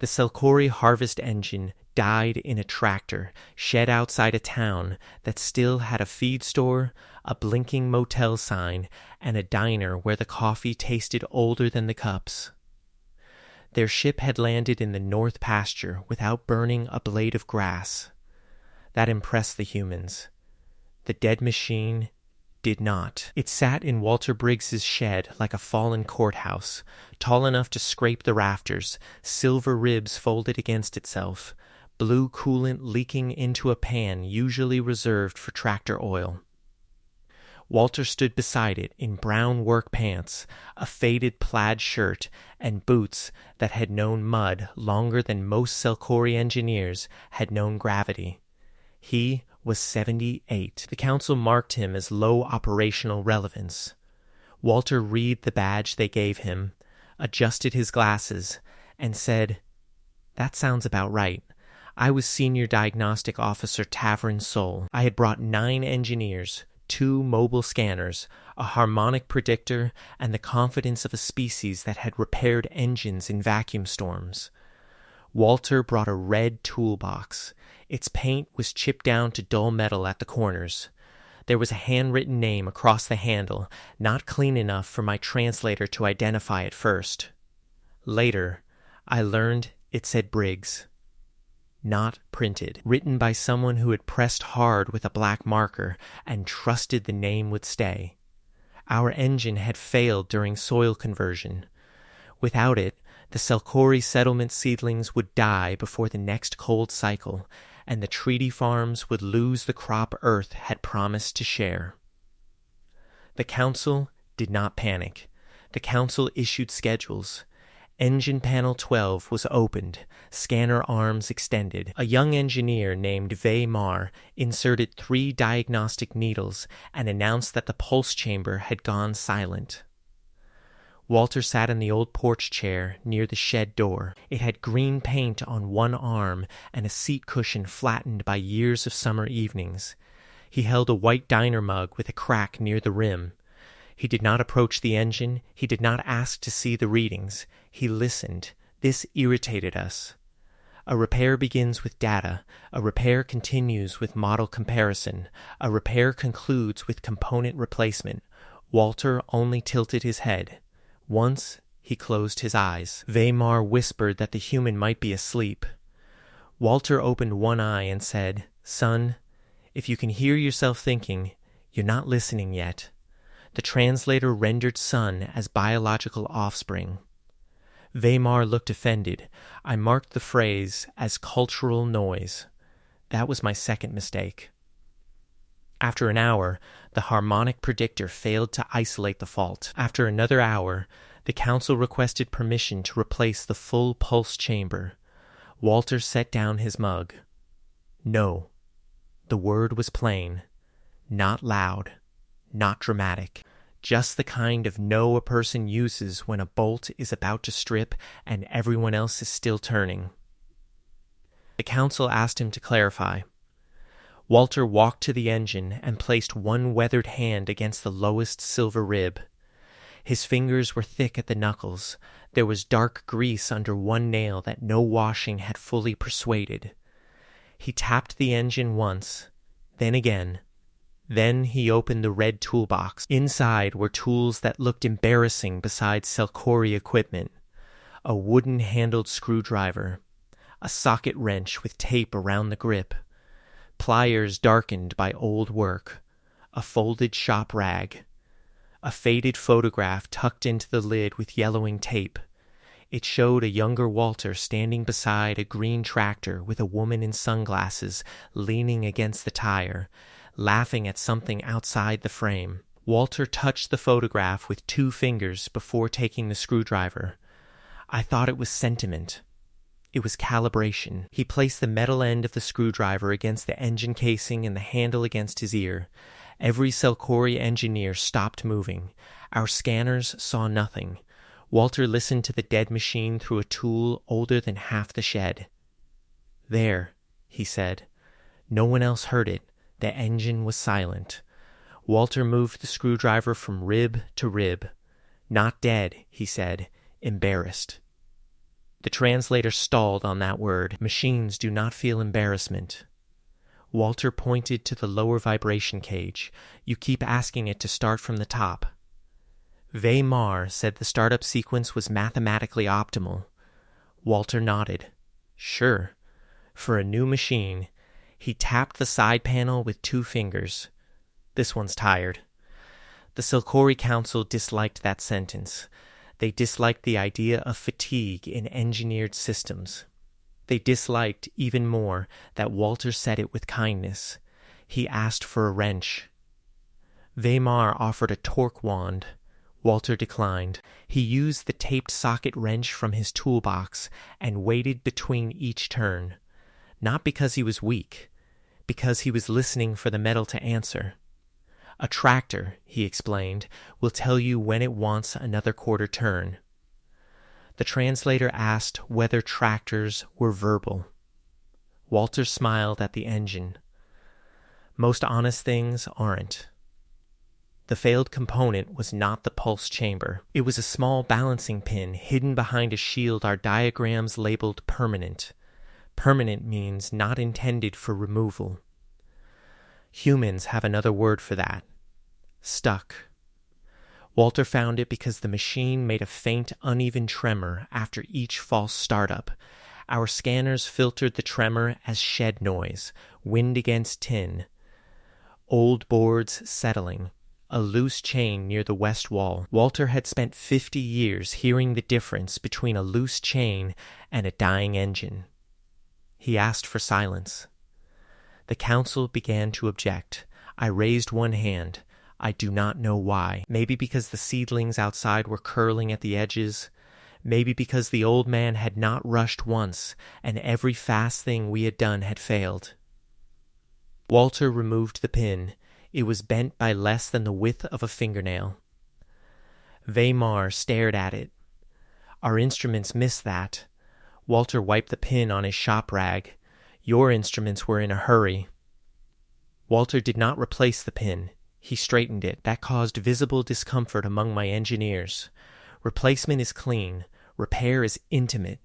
The Selkori harvest engine died in a tractor shed outside a town that still had a feed store, a blinking motel sign, and a diner where the coffee tasted older than the cups. Their ship had landed in the North Pasture without burning a blade of grass. That impressed the humans. The dead machine did not. It sat in Walter Briggs's shed like a fallen courthouse, tall enough to scrape the rafters, silver ribs folded against itself, blue coolant leaking into a pan usually reserved for tractor oil. Walter stood beside it in brown work pants, a faded plaid shirt, and boots that had known mud longer than most Selkori engineers had known gravity. He was 78. The council marked him as low operational relevance. Walter read the badge they gave him, adjusted his glasses, and said, "That sounds about right. I was Senior Diagnostic Officer Tavern Sol. I had brought 9 engineers, 2 mobile scanners, a harmonic predictor, and the confidence of a species that had repaired engines in vacuum storms. Walter brought a red toolbox. Its paint was chipped down to dull metal at the corners. There was a handwritten name across the handle, not clean enough for my translator to identify it first. Later, I learned it said Briggs. Not printed, written by someone who had pressed hard with a black marker and trusted the name would stay. Our engine had failed during soil conversion. Without it, the Selkori settlement seedlings would die before the next cold cycle, and the treaty farms would lose the crop Earth had promised to share. The council did not panic. The council issued schedules. Engine panel 12 was opened, scanner arms extended. A young engineer named Weimar inserted 3 diagnostic needles and announced that the pulse chamber had gone silent. Walter sat in the old porch chair near the shed door. It had green paint on one arm and a seat cushion flattened by years of summer evenings. He held a white diner mug with a crack near the rim. He did not approach the engine. He did not ask to see the readings. He listened. This irritated us. A repair begins with data. A repair continues with model comparison. A repair concludes with component replacement. Walter only tilted his head. Once he closed his eyes. Weimar whispered that the human might be asleep. Walter opened one eye and said, "Son, if you can hear yourself thinking, you're not listening yet." The translator rendered son as biological offspring. Weimar looked offended. I marked the phrase as cultural noise. That was my second mistake. After an hour, the harmonic predictor failed to isolate the fault. After another hour, the council requested permission to replace the full pulse chamber. Walter set down his mug. No. The word was plain. Not loud. Not dramatic. Just the kind of no a person uses when a bolt is about to strip and everyone else is still turning. The council asked him to clarify. Walter walked to the engine and placed one weathered hand against the lowest silver rib. His fingers were thick at the knuckles. There was dark grease under one nail that no washing had fully persuaded. He tapped the engine once, then again. Then he opened the red toolbox. Inside were tools that looked embarrassing beside Selkori equipment. A wooden-handled screwdriver, a socket wrench with tape around the grip, pliers darkened by old work, a folded shop rag, a faded photograph tucked into the lid with yellowing tape. It showed a younger Walter standing beside a green tractor with a woman in sunglasses leaning against the tire, laughing at something outside the frame. Walter touched the photograph with 2 fingers before taking the screwdriver. I thought it was sentiment. It was calibration. He placed the metal end of the screwdriver against the engine casing and the handle against his ear. Every Selkori engineer stopped moving. Our scanners saw nothing. Walter listened to the dead machine through a tool older than half the shed. "There," he said. No one else heard it. The engine was silent. Walter moved the screwdriver from rib to rib. "Not dead," he said, embarrassed. The translator stalled on that word. Machines do not feel embarrassment. Walter pointed to the lower vibration cage. You keep asking it to start from the top. Weimar said the startup sequence was mathematically optimal. Walter nodded. Sure. For a new machine. He tapped the side panel with 2 fingers. This one's tired. The Silcori Council disliked that sentence. They disliked the idea of fatigue in engineered systems. They disliked, even more, that Walter said it with kindness. He asked for a wrench. Weimar offered a torque wand. Walter declined. He used the taped socket wrench from his toolbox and waited between each turn. Not because he was weak, because he was listening for the metal to answer. A tractor, he explained, will tell you when it wants another quarter turn. The translator asked whether tractors were verbal. Walter smiled at the engine. Most honest things aren't. The failed component was not the pulse chamber. It was a small balancing pin hidden behind a shield our diagrams labeled permanent. Permanent means not intended for removal. Humans have another word for that. Stuck. Walter found it because the machine made a faint, uneven tremor after each false startup. Our scanners filtered the tremor as shed noise, wind against tin, old boards settling, a loose chain near the west wall. Walter had spent 50 years hearing the difference between a loose chain and a dying engine. He asked for silence. The council began to object. I raised one hand. I do not know why. Maybe because the seedlings outside were curling at the edges. Maybe because the old man had not rushed once, and every fast thing we had done had failed. Walter removed the pin. It was bent by less than the width of a fingernail. Weimar stared at it. Our instruments missed that. Walter wiped the pin on his shop rag. Your instruments were in a hurry. Walter did not replace the pin. He straightened it. That caused visible discomfort among my engineers. Replacement is clean. Repair is intimate.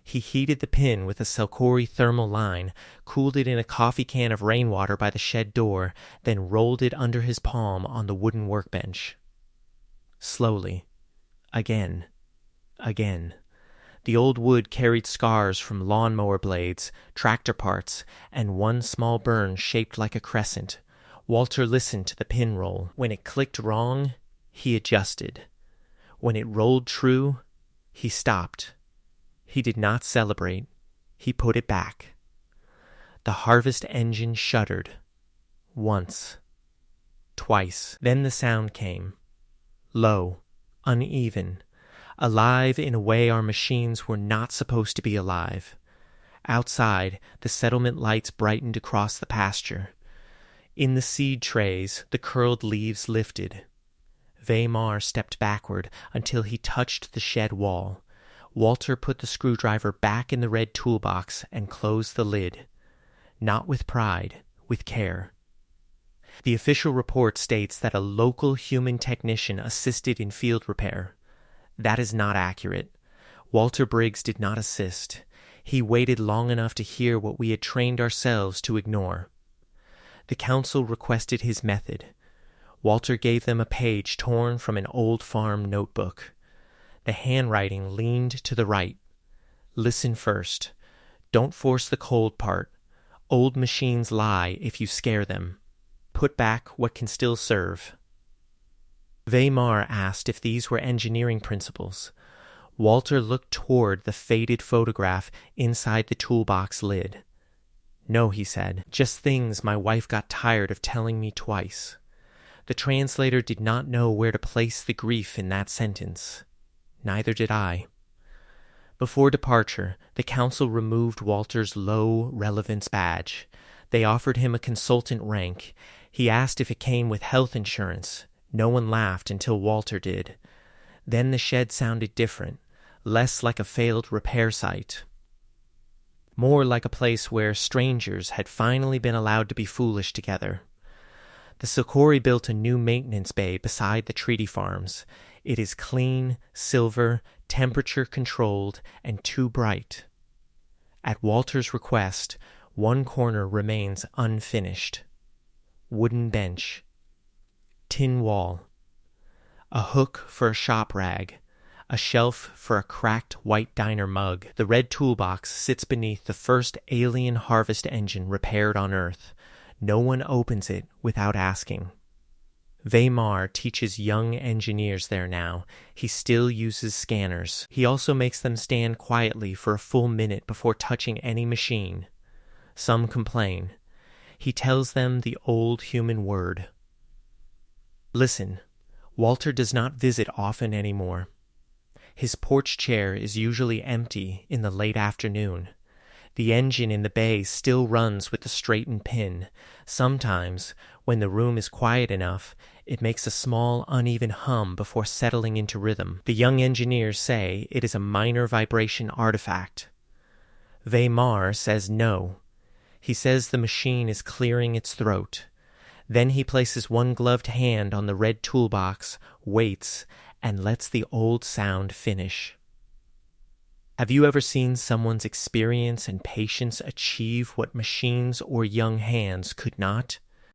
He heated the pin with a Silcori thermal line, cooled it in a coffee can of rainwater by the shed door, then rolled it under his palm on the wooden workbench. Slowly. Again. Again. The old wood carried scars from lawnmower blades, tractor parts, and one small burn shaped like a crescent. Walter listened to the pin roll. When it clicked wrong, he adjusted. When it rolled true, he stopped. He did not celebrate. He put it back. The harvest engine shuddered. Once. Twice. Then the sound came. Low. Uneven. Alive in a way our machines were not supposed to be alive. Outside, the settlement lights brightened across the pasture. In the seed trays, the curled leaves lifted. Weimar stepped backward until he touched the shed wall. Walter put the screwdriver back in the red toolbox and closed the lid. Not with pride, with care. The official report states that a local human technician assisted in field repair. That is not accurate. Walter Briggs did not assist. He waited long enough to hear what we had trained ourselves to ignore. The council requested his method. Walter gave them a page torn from an old farm notebook. The handwriting leaned to the right. Listen first. Don't force the cold part. Old machines lie if you scare them. Put back what can still serve. Weimar asked if these were engineering principles. Walter looked toward the faded photograph inside the toolbox lid. No, he said, just things my wife got tired of telling me twice. The translator did not know where to place the grief in that sentence. Neither did I. Before departure, the council removed Walter's low relevance badge. They offered him a consultant rank. He asked if it came with health insurance. No one laughed until Walter did. Then the shed sounded different, less like a failed repair site. More like a place where strangers had finally been allowed to be foolish together. The Silcori built a new maintenance bay beside the treaty farms. It is clean, silver, temperature-controlled, and too bright. At Walter's request, one corner remains unfinished. Wooden bench. Tin wall. A hook for a shop rag. A shelf for a cracked white diner mug. The red toolbox sits beneath the first alien harvest engine repaired on Earth. No one opens it without asking. Weimar teaches young engineers there now. He still uses scanners. He also makes them stand quietly for a full minute before touching any machine. Some complain. He tells them the old human word. Listen, Walter does not visit often anymore. His porch chair is usually empty in the late afternoon. The engine in the bay still runs with the straightened pin. Sometimes, when the room is quiet enough, it makes a small, uneven hum before settling into rhythm. The young engineers say it is a minor vibration artifact. Weimar says no. He says the machine is clearing its throat. Then he places one gloved hand on the red toolbox, waits, and lets the old sound finish. Have you ever seen someone's experience and patience achieve what machines or young hands could not?